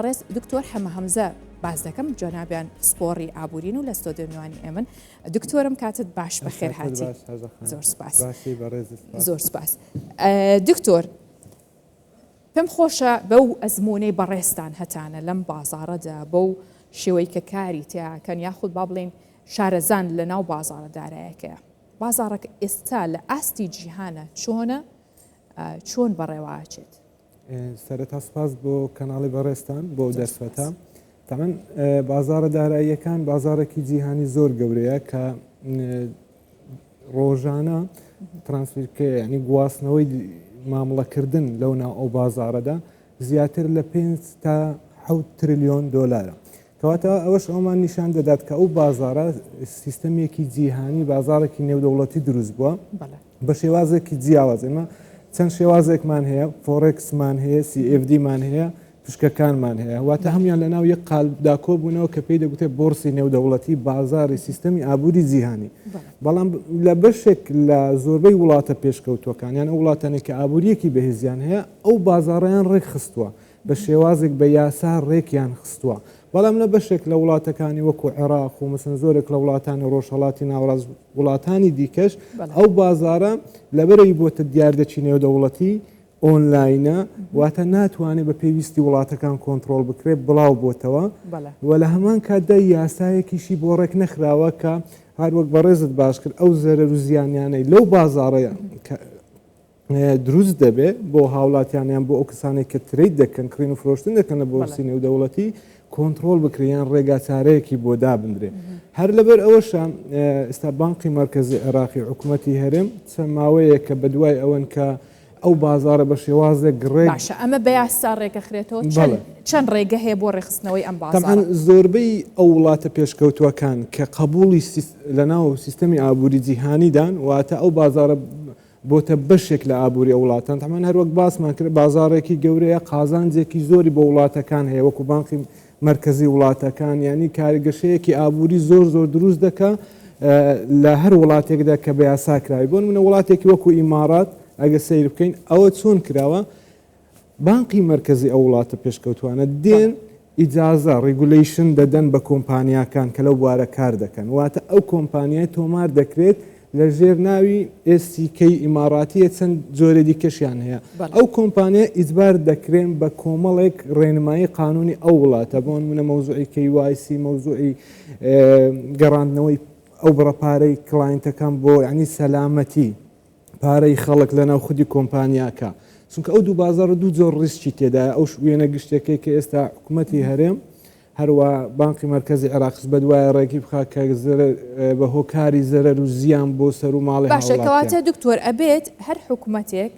ڕێز دکتۆر حەمە هەمزە باز دەکەم جۆنابیان سپۆڕی ئابوورین و لە ستۆدیۆ میوانی ئێمن. دکتۆرم کاتت باش بەخێر هاتی. زۆر سپاس. زۆر سپاس. دکتۆر پێم خۆشە بەو ئەزمونەی بەڕێستان هەتانە لەم بازاڕەدا بەو شێوەی کە کاری تیاکەن یاخود با بڵێن شارەزان لە ناو بازاڕە دارایەکەیە. بازاڕێک ئێستا لە ئاستی جیهانە چۆنە چۆن بەڕێوەچێت؟ سەرەتا سپاس بۆ کەناڵی بەڕێستان بۆ دەرفەتە. تەمەن بازاڕە داراییەکان بازارێکی جیهانی زۆر گەورەیە کە ڕۆژانە ترانسفیرکە ینی گواستنەوەی مامەڵەکردن لەو ناو ئەو بازارەدا زیاتر لە 5 تا 7 تریلیۆن دۆلارە. کەواتە ئەوەش ئەومان نیشان دەدات کە ئەو بازارە سیستەمێکی جیهانی بازارێکی نێودەوڵەتی دروست بووە بە شێوازێکی جیاواز. ئێمە چەند شێوازێکمان هەیە، فۆڕێکسمان هەیە، CFD-مان هەیە، پشکەکانمان هەیە، واتە هەمویان لە ناو یەک قالبدا کۆبوونەوە کە پێی دەگوتێت بۆرسی نێودەوڵەتی بازاری سیستەمی ئابووری جیهانی. بەڵام لە بەشێک لە زۆربەی وڵاتە پێشکەوتوەکانیان ئەو وڵاتانێک کە ئابووریەکی بەهێزیان هەیە ئەو بازاڕیان ڕێک خستووە بە شێوازێک بە یاسا ڕێکیان خستووە. بەڵام لە بەشێک لە وڵاتەکانی وەکو عێراق و مەسەن زۆرێک لە وڵاتانی ڕۆژهەڵاتی ناوەڕاست وڵاتانی دیکەش ئەو بازارە لەبەرەوەی بۆتە دیاردەچی نێودەوڵەتی ئۆنلاینە واتە ناتوانێت بە پێویستی وڵاتەکان کۆنتترۆل بکرێت بڵاو بۆتەوە و لە هەمان کاتدا یاسایەکیشی بۆ ڕێک نەخراوە کە هەروەک بەڕێزت باش کرد ئەو زەرەر و زیانیانەی لەو بازاڕەیە دروست دەبێت بۆ هاوڵاتیانیان بۆ ئەو کەسانێک کە ترید دەکەن کڕین و فرۆشتن دەکەن لە بۆرسی نێودەوڵەتی کۆنتترۆل بکریان ڕێگا چارەیەکی بۆ دابدرێ. هەر لەبەر ئەوەشە ئێستا بانقی مرکزی عێراقی حکوومەتی هەرێم چەند ماوەیە کە بەدوای ئەوەن کە ئەو بازارە بە شێوازێک ڕێک باشە ئەمە بە یاسا ڕێگەخرێتەوە چەند ڕێگە هەیە بۆ ڕێخستنەوەی ئەم بازار؟ زۆربەی ئەو وڵاتە پێشکەوتوەکان کە قبولی لە ناو سیستەمی ئابووری جیهانیدان واتە ئەو بازارە بۆتە بەشێک لە ئابووری وڵاتان تەمان هەروەک باسمان کرد بازارێکی گەورەیە قازانجێکی زۆری بۆ وڵاتەکان هەیە وەکو بانقی مرکزی وڵاتەکان ینی کارگەشەیەکی ئابووری زۆر دروست دەکە لە هەر وڵاتێکدا کە بە یاساکراوی بۆن منە وڵاتێکی وەکو ئیمارات ئەگە سیر بکەین ئەوە چۆن کراوە بانقی مرکزی ئەو وڵاتە پێشکەوتوانە دێن ئیجازە ڕیگولیشن دەدەن بە کۆمپانیاکان کە لەو بوارە کار دەکەن واتە ئەو کۆمپانیای تۆمار دەکرێت لە ژێر ناوی SCK ئیماراتیە چەند جۆرە دیکەشیان هەیە ئەو کۆمپانیا ئیجبار دەکرێن بە کۆمەڵێک ڕێنمایی قانونی ئەو وڵاتە بۆن منە مەوزوعی KYC مەوزوعی گەڕاندنەوەی ئەو بڕەپارەی کلاینتەکان بۆ ینی سەلامەتی پارەی خەڵک لە ناو خودی کۆمپانیاکە چونکە ئەو دوو بازار دوو جۆر ڕیسکی تێدایە ئەو وێنە گشتەکەی کە ئێستا حکوومەتی هەرێم هەروە بانقی مرکزی عێراقس بەدوایە ڕێکی بخا کە بە هۆکاری زەرەر و زیان بۆ سەر و ماڵی باشە کەواتە دکتۆر ئەبێت هەر حکوومەتێک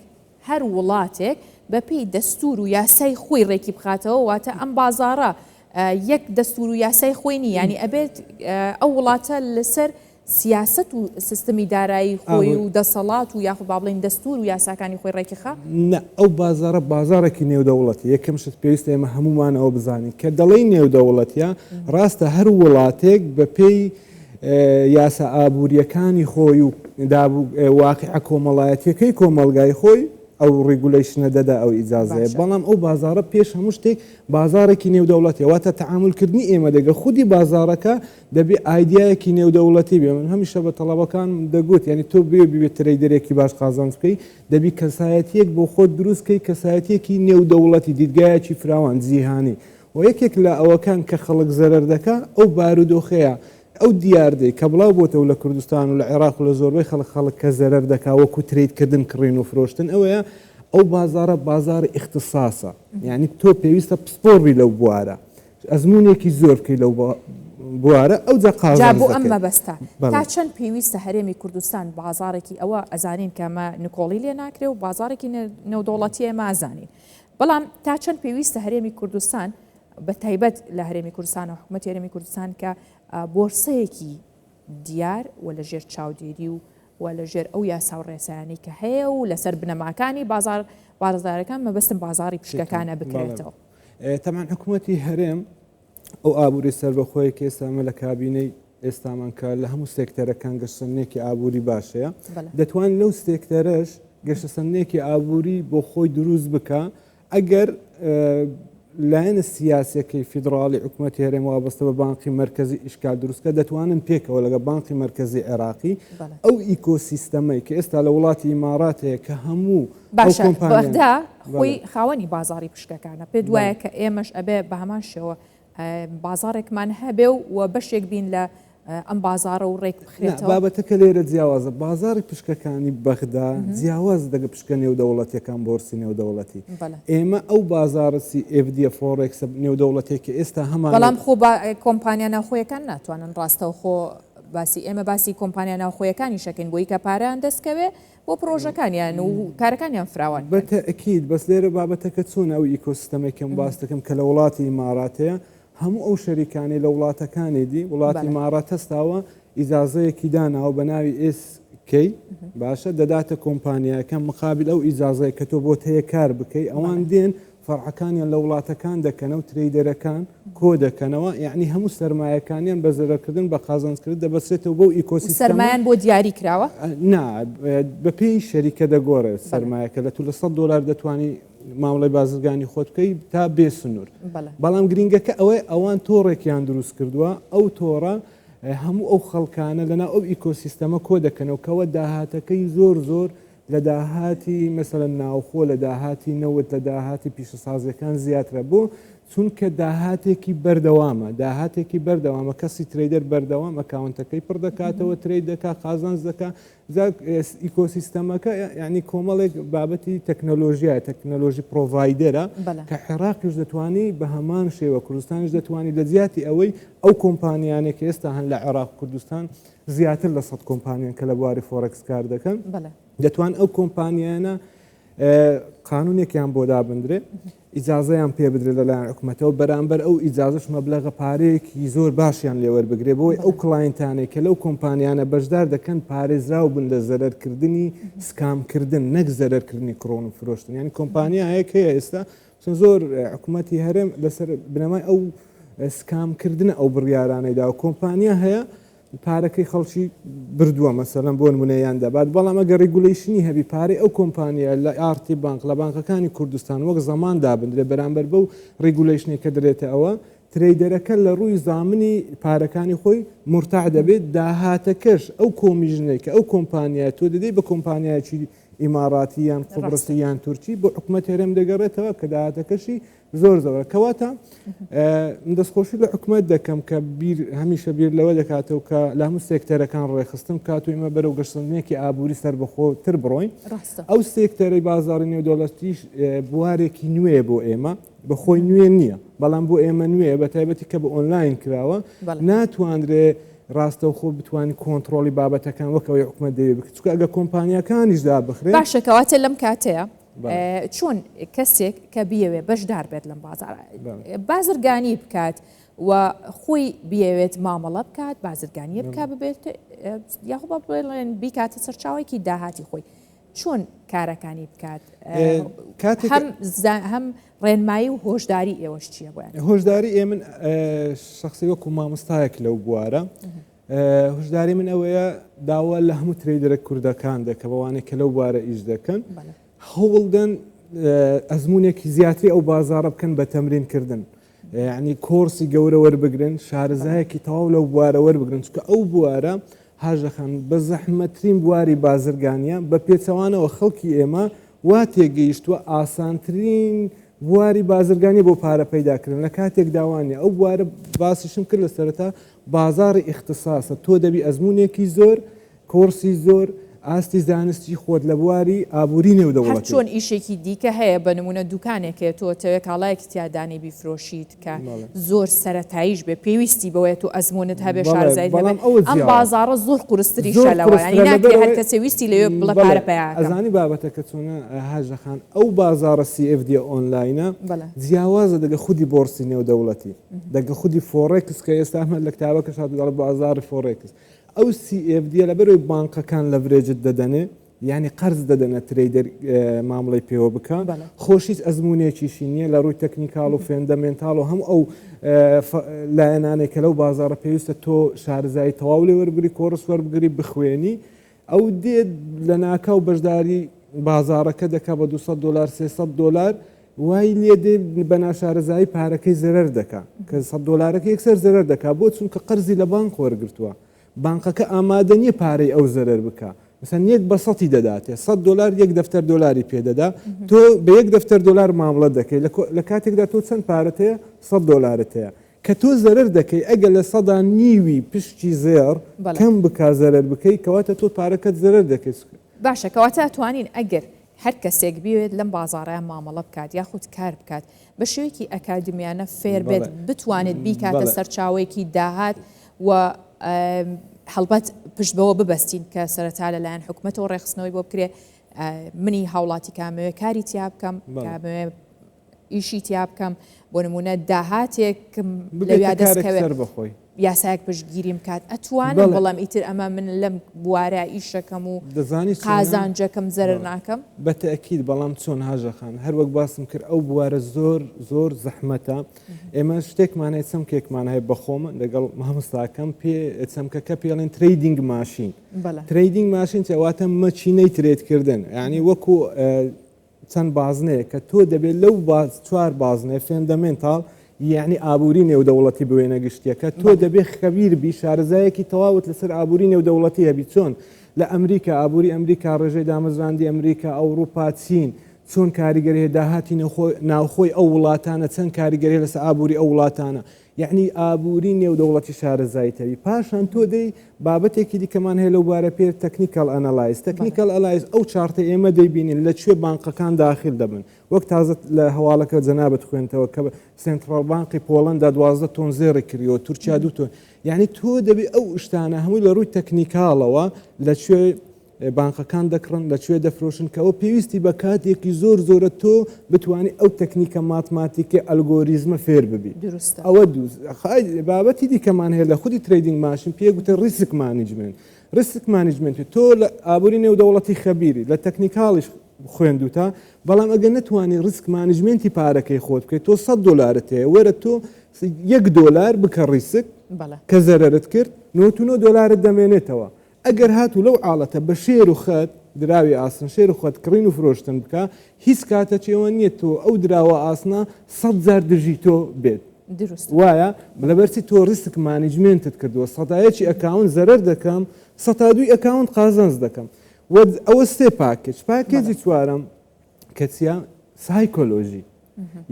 هەر وڵاتێک بەپێی دەستور و یاسای خۆی ڕێکی بخاتەوە واتە ئەم بازارە یەک دەستور و یاسای خۆی نی ینی ئەبێت ئەو وڵاتە لەسەر سیاست و سیستمی دارایی خۆی و دەسەڵات و یاخود با بڵێن دەستور و یاساکانی خۆی ڕێکیخا؟ نە ئەو بازارە بازارێکی نێودەوڵەتی یەکەم شت پێویستە ئێمە هەمومان ئەوە بزانین کە دەڵێی نێودەوڵەتیە ڕاستە هەر وڵاتێک بە پێی یاسا ئابوووریەکانی خۆی و واقعە کۆمەڵایەتیەکەی کۆمەلگای خۆی ئەو ڕیگولیشنە دەدا ئەو ئیجازەیە بەڵام ئەو بازارە پێش هەموو شتێک بازارێکی نێودەوڵەتی واتە تەعاملکردنی ئێمە دەگە خودی بازارەکە دەبێ ئایدیایەکی نێودەوڵەتی بێ من هەمیشە بە تەڵەبەکان دەگوت ینی تۆ بێت ترەیدەرێکی باش قازانج بکەی دەبی کەسایەتیەک بۆ خۆت دروستکەی کەسایەتیەکی نێودەوڵەتی دیدگایەکی فراوان جیهانی و یەکێک لە ئەوەکان کە خەڵک زەرەر دەکا ئەو بارودۆخەیە ئەو دیاردەی کە بڵاو بۆتەوە لە کوردستان و لە عێراق و لە زۆربەی خەڵک کە زەرەر دەکا وەکو ترێدکردن کڕین و فرۆشتن ئەوەیە ئەو بازارە بازار اختصاسە یعنی تۆ پێویستە پسپۆڕی لەو بوارە ئەزمونێکی زۆر بکەی لەو بوارە ئەو جا قازانج بۆ ئەم مەبەستە تا چەند پێویستە هەرێمی کوردستان بازارێکی ئەوە ئەزانین کەمە نکۆڵی لێ ناکرێ و بازارێکی نێودەوڵەتی ئێمە ئازانین بەڵام تا چەند پێویستە هەرێمی کوردستان بە تایبەت لە هەرێمی کوردستان و حکوومەتی هەرێمی کوردستان کە بۆرسەیەکی دیار و لە ژێر چاودێری و لە ژێر ئەو یاسا و ڕێسایانی کە هەیە و لەسەر بنەماکانی بازارەکان مەبەستم بازاری پشکەکانە بکرێتەوە. تەمان حکوومەتی هەرێم ئەو ئابووری سەربەخۆی کە ئێستامە لە کابینەی ئێستامان کە لە هەموو سێکتەرەکان گەشتسەنێکی ئابووری باشەیە دەتوانین لەو سێکتەرەش گەشتسەنێکی ئابووری بۆ خۆی دروست بکە ئەگەر لایەنە سیاسەکەی فیدراڵی حکوومەتی هەرێم وابەستە بە بانقی مرکزی ئیشکال دروستکە دەتوانن پێکەوە لەگە بانقی مرکزی عێراقی ئەو ئیکۆسیستەمەی کە ئێستا لە وڵاتی ئیمارات هەیە کە هەموو باشدا خۆی خاوەنی بازاری پشکەکانە پێ دوایە کە ئێمەش ئەبێ بە هەمان شێوە بازارێکمان هەبێ و بەشێک بین لە ئەم بازارە و ڕێک بخرێتەوە. بابەتەکە لێرە جیاوازە بازاری پشکەکانی بەغدا جیاواز دەگە پشکە نێودەوڵەتیەکان بۆرسی نێودەوڵەتی ئێمە ئەو بازارسی FD فۆڕێکس نێودەوڵەتێکی ئێستا هەمان بەڵام خۆ کۆمپانیا ناوخۆیەکان ناتوانن ڕاستەوە خۆ باسی ئێمە باسی کۆمپانیا ناوخۆیەکانی شەکەین بۆی کە پارەیان دەستکەوێ بۆ پرۆژەکانیان و کارەکانیان فراوان بەتەئکید بەس لێرە بابەتەکە چۆن ئەو ئیکۆسیستەمێکم باس دەکەم کە لە وڵاتی ئیماراتەیە هەموو ئەو شەریکانی لە وڵاتەکانی دی وڵاتی ئیمارات هەستاوە ئیجازەیەکی داناوە بە ناوی SK باشە دەداتە کۆمپانیاکان مقابل ئەو ئیجازەیە کە تۆ بۆ هەیە کار بکەی ئەوان دێن فەرعەکانیان لە وڵاتەکان دەکەنە و ترێدەرەکان کۆ دەکەنەوە یعنی هەموو سەرمایەکانیان بە زەرەکردن بە قازانجکردن دەبەستێتەوە بۆ ئیکۆسیستەم سەرمایان بۆ دیاری کراوە نا بە پێی شەریکە دەگۆڕێت سەرمایەکە لە تو لە $100 دەتوانی مامەڵی بازرگانی خۆت بکەی تا بێ سنوور بەڵام گرنگەکە ئەوەی ئەوان تۆڕێکیان دروست کردووە ئەو تۆڕە هەموو ئەو خەڵکانە لەنا ئەو ئیکۆسیستەمە کۆ دەکەنەوە کەوە داهاتەکەی زۆر لە داهاتی مەسەلەن ناوخۆ لە داهاتی نەوت لە داهاتی پیشەسازەکان زیاترە بۆ چونکە داهاتێکی بەردەوامە کەسی ترێدەر بەردەوام ئەکاونتەکەی پڕ دەکاتەوە ترێد دەکات قازانج دەکات ئیکۆسیستەمەکە یعنی کۆمەڵێک بابەتی تەکنەلۆژی پرۆڤایدەرە کە عێراقیش دەتوانی بە هەمان شێوە کوردستانیش دەتوانی لە زیاتی ئەوەی ئەو کۆمپانیانێک کە ئێستا هەن لە عێراق کوردستان زیاتر لە 100 کۆمپانیان کە لە بواری فۆرەکس کار دەکەن دەتوان ئەو کۆمپانیانە قانونێکیان بۆ دابدرێ ئیجازەیان پێ بدرێت لەلایەن حکوومەتەوە بەرامبەر ئەو ئیجازەش مەبلەغە پارەیەکی زۆر باشیان لێوەربگرێ بۆی ئەو کلاینتانێک کە لەو کۆمپانیانە بەشدار دەکەن پارێزراو بن لە زەرەرکردنی سکامکردن نەک زەرەرکردنی کڕۆن و فرۆشتن یعنی کۆمپانیا هەیە کە هێستا زۆر حکوومەتی هەرێم لەسەر بنەمای ئەو سکامکردنە ئەو بڕیارانەیدا و کۆمپانیا هەیە پارەکەی خەڵکی بردووە مەسەلەن بۆ نمونەیان دەبات بەڵام ئەگە ڕیگولیشنی هەبی پارەی ئەو کۆمپانیا لە ئارتی بانک لە بانکەکانی کوردستان وەک زەمان دابدرێت بەرامبەر بەو ڕیگولیشنی کە درێتە ئەوە ترێدەرەکە لە ڕووی زامنی پارەکانی خۆی مرتاع دەبێت داهاتەکەش ئەو کۆمیژنەی کە ئەو کۆمپانیا تۆ دەدەی بە کۆمپانیایکی ئیماراتیان قوبرسیان تورکی بۆ حکوومەت هەرێم دەگەڕێتەوە کە داهاتەکەشی زۆر زەوە کەواتە دەستخۆشی لە حکوومەت دەکەم کە هەمیشە بیر لەوە دەکاتەوە کە لە هەموو سێکتەرەکان ڕێخستن کات و ئمە بەرەو گەشتنێکی ئابووری سەربەخۆتر بڕۆین ئەو سێکتەرەی بازاری نێودەوڵەتیش بوارێکی نوێ بۆ ئێمە بەخۆی نوێ نییە بەڵام بۆ ئێمە نوێ بە تایبەتی کە بە ئۆنلاین کراوە ناتوانرێ ڕاستەوخۆ بتوانانی کۆنتترۆلی بابەتەکان وەکەوەی حکومەت دەوێت بکە چکە ئەگە کۆمپانیەکانیشدا بخرێت باشەکەواتە لەم کاتەیە چۆن کەسێک کە بیەوێ بەشدار بێت لەم بازرگانی بکات و خۆی بیاوێت مامەڵە بکات بازرگانیە بک ببێت یاخۆ بڵێن بیکاتە سەرچاوێکی داهاتی خۆی چۆن کارەکانی بکات هەم ڕێنمایی و هۆشداری ئێوەش چییە بۆیان هۆشداری ئێمن شخصی وەکو مامۆستایەک لەو بوارە هۆشداری من ئەوەیە داوا لە هەموو ترێدەرە کوردەکان دەکە بەوانێک کە لەو بوارە ئیش دەکەن هەوڵدەن ئەزمونێکی زیاتری ئەو بازارە بکەن بە تەمرینکردن یعنی کۆرسی گەورە وەربگرن شارەزایەکی تەواو لەو بوارە وەربگرن چکە ئەو بوارە هاژەخان بە زەحمەترین بواری بازرگانیە بە پێچەوانەوە خەڵکی ئێمە وا تێگەیشتووە ئاسانترین بواری بازرگانی بۆ پارە پەیداکردن لە کاتێک داوانێ ئەو بوارە باسیشم کرد لە سەرەتا بازاری اختصاسە تۆ دەبی ئەزمونێکی زۆر کۆرسی زۆر ئاستی زانستی خۆت لە بواری ئابووری نێودەوڵەت چۆن ئیشێکی دیکە هەیە بە نمونە دوکانێکێ تۆ کاڵایەکی تیادانی بیفرۆشیت کە زۆر سەرەتاییش بێ پێویستی بەوەیە تو ئەزمونت هەبێ شارەزایت هەبێ ئەم بازارە زۆر قورستری شەلەوە ناکرێ هەر کەسێ ویستی لەوێ بڵە پارە پێیاکە ئەزانی بابەتەکە چۆنە هاژەخان ئەو بازارە CFD ئۆنلاینە جیاوازە دەگە خودی بۆرسی نێودەوڵەتی دەگە خودی فۆڕێکس کە ئێستا ئەمە لە کتابەکە شادڵ بازاری فۆڕێکس ئەو CFD لە بەرەوەی بانکەکان لە ڤرێجت دەدەنێ یعنی قەرز دەدەنە ترێدەر مامڵی پێوە بکە خۆشیت ئەزمونێکیشی نییە لە ڕووی تەکنیکاڵ و فێندەمێنتاڵ و هەموو ئەو لایەنانێک کە لەو بازارە پێویستە تۆ شارزایی تەواو لێ وەربگری کۆرس وەربگری بخوێنی ئەو دێت لە ناکاو بەشداری بازارەکە دەکا بە $200 $300 وای لێ دێ بە ناشارەزایی پارەکەی زەرەر دەکات کە $100 یەکسەر زەرەر دەکات بۆ چونکە قەرزی لە بانک وەرگرتووە بانقەکە ئامادە نییە پارەی ئەو زەرەر بکە مثلا یەک بە سەی دەداتێ $100 یەک دەفتەر دۆلاری پێدەدا تۆ بە یەک دەفتەر دۆلار مامڵە دەکەی لە کاتێکدا تۆ چەند پارەت هەیە $100 هەیە کە تۆ زەرەر دەکەی ئەگە لە سەدا نیوی پشتی زێر کەم بکا زەرەر بکەی کەواتە تۆ پارەکەت زەرەر دەکەیت باشە کەواتە توانین ئەگەر هەر کەسێک بوێت لەم بازاڕیان مامەڵە بکات یاخود کار بکات بە شێوەیەکی ئەکادمیانە فێر بێت بتوانێت بیکاتە سەرچاوەیەکی داهات و هەڵبەت پشت بەوە ببەستین کە سەرەتا لەلایەن حکوومەتەوە ڕێخستنەوەی بۆ بکرێ منی هاوڵاتی کامەوێ کاری تیا بکەم کامەوێ ئیشی تیا بکەم بۆ نمونە داهاتێکم لەویا دەستکەوێت بخۆی یاسایەک پشتگیریم کات ئەتوانم بەڵام ئیتر ئەمە من لەم بوارە ئیشەکەم و قازانجەکەم زەرر ناکەم بە تەکید بەڵام چۆن هاژەخان هەر وەک باسم کرد ئەو بوارە زۆر زەحمەتە ئێمە شتێکمانەیە چەمکێکمان هەیە بەخۆمە لەگەڵ مامۆستاکەم پێ چەمکەکە پێڵێن تریدینگ ماشین تریدینگ ماشین چاواتە مەچینەی ترێتکردن یعنی وەکو چەند بازنەیە کە تۆ دەبێت لەو چوار بازنەیە فێندەمنتاڵ یعنی ئابووری نێودەوڵەتی بوێنە گشتیەکە تۆ دەبێت خەبیر بی شارەزایەکی تەواوت لەسەر ئابووری نێودەوڵەتی هەبی چۆن لە ئەمریکا ئابووری ئەمریکا ڕێژەی دامەزراندی ئەمریکا ئەوروپا چین چۆن کاریگەری داهاتی ناوخۆی ئەو وڵاتانە چەند کاریگەری لەسەر ئابووری ئەو وڵاتانە یعنی ئابووری نێودەوڵەتی شارەزاییتەوی پاشان تۆ دەی بابەتێکی دیکەمان هەیە لەو بارە پێ تەکنیکال ئەنەلایز تەکنیکال ئەلایز ئەو چارتە ئێمە دەیبینین لەکوێ بانقەکان داخل دەبن وەک تازە لە هەواڵەکە جەنابەت خوێنتەوە کە سنترال بانقی پۆڵەندا 12 تۆن زێڕی کردیەوە تورکیا 2 تۆن یعنی تۆ دەبێت ئەو شتانە هەمووی لە ڕووی تەکنیکاڵەوە لەکوێ بانقەکان دەکڕن لەکوێ دەفرۆشن کەەوە پێویستی بە کاتێکی زۆرە تۆ بتوانانی ئەو تەکنیکە ماتماتیکە ئەلگۆریزمە فێر ببی ئەوە بابەتی دیکەمان هەیە لە خودی تریدینگ ماشین پێگوتە ریسک مانیجمنت ریسک مانیجمنت تۆ لە ئابووری نێودەوڵەتی خەبیری لە تەکنیکاڵیش خوێندوتە بەڵام ئەگەر نتوانانی ریسک مانیجمنتی پارەکەی خۆت بکەیت تۆ $100 هەیە وەرە تۆ $1 بکە ریسک کە زەرەرت کرد $99 دەمێنێتەوە ئەگەر هاتوو لەو ئاڵەتە بە شێر و خەت دراوی ئاسن شێر و خەت کڕین و فرۆشتن بکە هیچ کاتە چێوە نییە تۆ ئەو دراوە ئاسنا 100 دژی تۆ بێت وایە لەبەرچی تۆ ریسک مانیجمنتت کردووە سەدایەکی ئەکاونت زەرەر دەکەم 102 ئەکاونت قازانج دەکەم ئەوە سێ پاکێجی چوارم کەچیا سایکۆلۆژی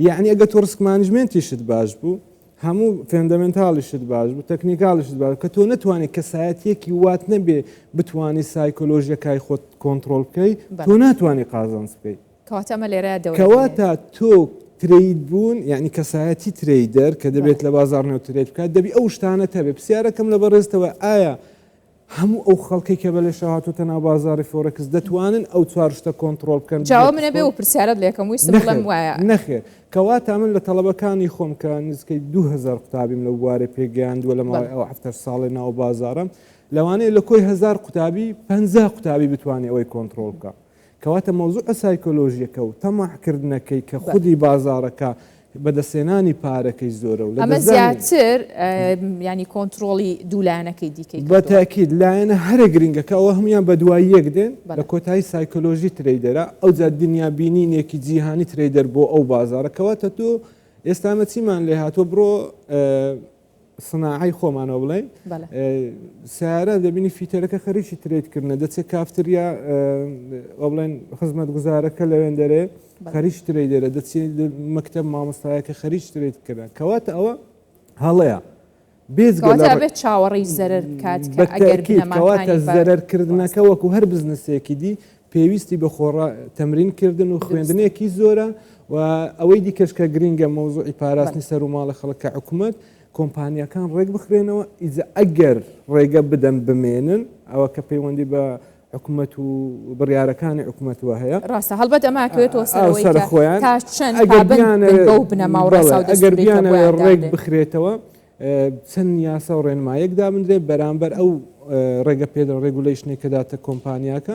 یعنی ئەگە تۆ ریسک مانیجمنتیشت باش بوو هەموو فێندەمنتاڵیشت باش بوو تەکنیکاڵیشت باش کە تۆ نتوانێت کەسایەتیەکی وات نەبێ بتوانی سایکۆلۆژیەکای خۆت کۆنتترۆل بکەیت تۆ ناتوانانی قازانج بکەیت کەواتە تۆ ترید بوون یعنی کەسایەتی تریدەر کە دەبێت لە بازارنەوە ترێت بکات دەبی ئەو شتانە هەبێ پرسیارەکەم لە بەڕێستەوە ئایا هەموو ئەو خەڵکی کە بە لە شەهاتوتە ناو بازاری فۆرەکس دەتوانن ئەو چوار شتە کۆنتترۆل بکەن جاواب منە بێ و پرسیارەت لێکەم ویستم بڵێم وایە نەخێر کەواتە من لە تەڵەبەکانی خۆم کە نزیکەی 2000 قوتابیم لەو بوارێ پێگەیاندووە لە ماوەی ئەو 7 ساڵی ناو بازارم لەوانەیە لە کۆی 1000 قوتابی 50 قوتابی بتوانێت ئەوەی کۆنتترۆل بکە کەواتە مەوزوع سایکۆلۆژیەکەی و تەماحکردنەکەی کە خودی بازارەکە بەدەستێنانی پارەکەی زۆرە و ئەمە زیاتر ینی کۆنتترۆلی دوولانەکەی دیکەی بە تاکید لایەنە هەرە گرنگەکە ئەوە هەمویان بە دوای یەک دێن لە کۆتایی سایکۆلۆژی تریدەرە ئەو جا دنیا بینینێکی جیهانی تریدەر بۆ ئەو بازارە کەواتە تۆ ئێستامە چیمان لێ هاتووە بڕۆ سناعی خۆمانەوە بڵێ سیارە دەبینی فیتەرەکە خەریکی ترێتکردنە دەچێت کافتریا بڵێن خزمەت گوزارەکە لەوێن دەرێ خەریش ترێدەرە دەچێت مەکتەب مامۆستایەکە خەریش ترێتکردن کەواتە ئەوە هەڵەیە بێت چاوەڕی زەرەر بکات کەواتە زەرەرکردنەکە وەکو هەر بزنسێکی دی پێویستی بە خۆڕا تەمرینکردن و خوێندنێکی زۆرە و ئەوەی دیکەشکە گرینگە مەوزوعی پاراستنی سەر و ماڵە خەڵکە حکوومەت کۆمپانیەکان ڕێک بخرێنەوە ئیزە ئەگەر ڕێگە بدەن بمێنن ئەوە کە پەیوەندی بە حکوومەت و بڕیارەکانی حکوومەتەوە هەیە ڕاستە هەڵبەت ئەماکەوێتەوە سەر خۆیان ئەگەر بیانە ڕێک بخرێتەوە چەند یاسا و ڕێنمایەکدا بندرێت بەرامبەر ئەو ڕێگە پێدە ڕێگولیشنی کەداتە کۆمپانیاکە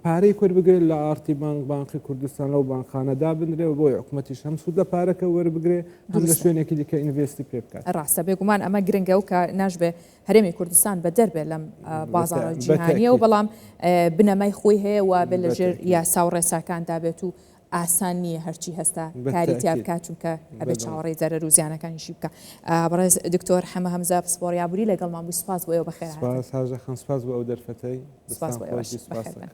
پارەی کورد بگرێت لە ئارتی بانقی کوردستان لەو بانخانەدا بنرێەوە بۆی حکوومەتیش هەم سوود لە پارەکە وەربگرێ هەم لە شوێنێکی دیکە ئینڤێستی پێ بکات ڕاستە بێگومان ئەمە گرنگە و کە ناشبێ هەرێمی کوردستان بە دەربێت لەم بازاڕە جیهانیە و بەڵام بنەمای خۆی هەیە و بێ لەژێر یاسا و ڕێساکاندا بێت و ئاسان نییە هەرچی هەستا کاری تیا بکات چونکە ئەبێت چاوەڕێی زەرەر و زیانەکانیشی بکە. بەڕێز دکتۆر حەمە هەمزە پسپۆڕی ئابووری لەگەڵمان بوو. سپاس بۆ ئێوە بەخێر هاتن. سپاس هاژە خەم سپاس بۆ ئەو دەرفەتەی. سپاس بۆ ئێوەش بەخێر بن.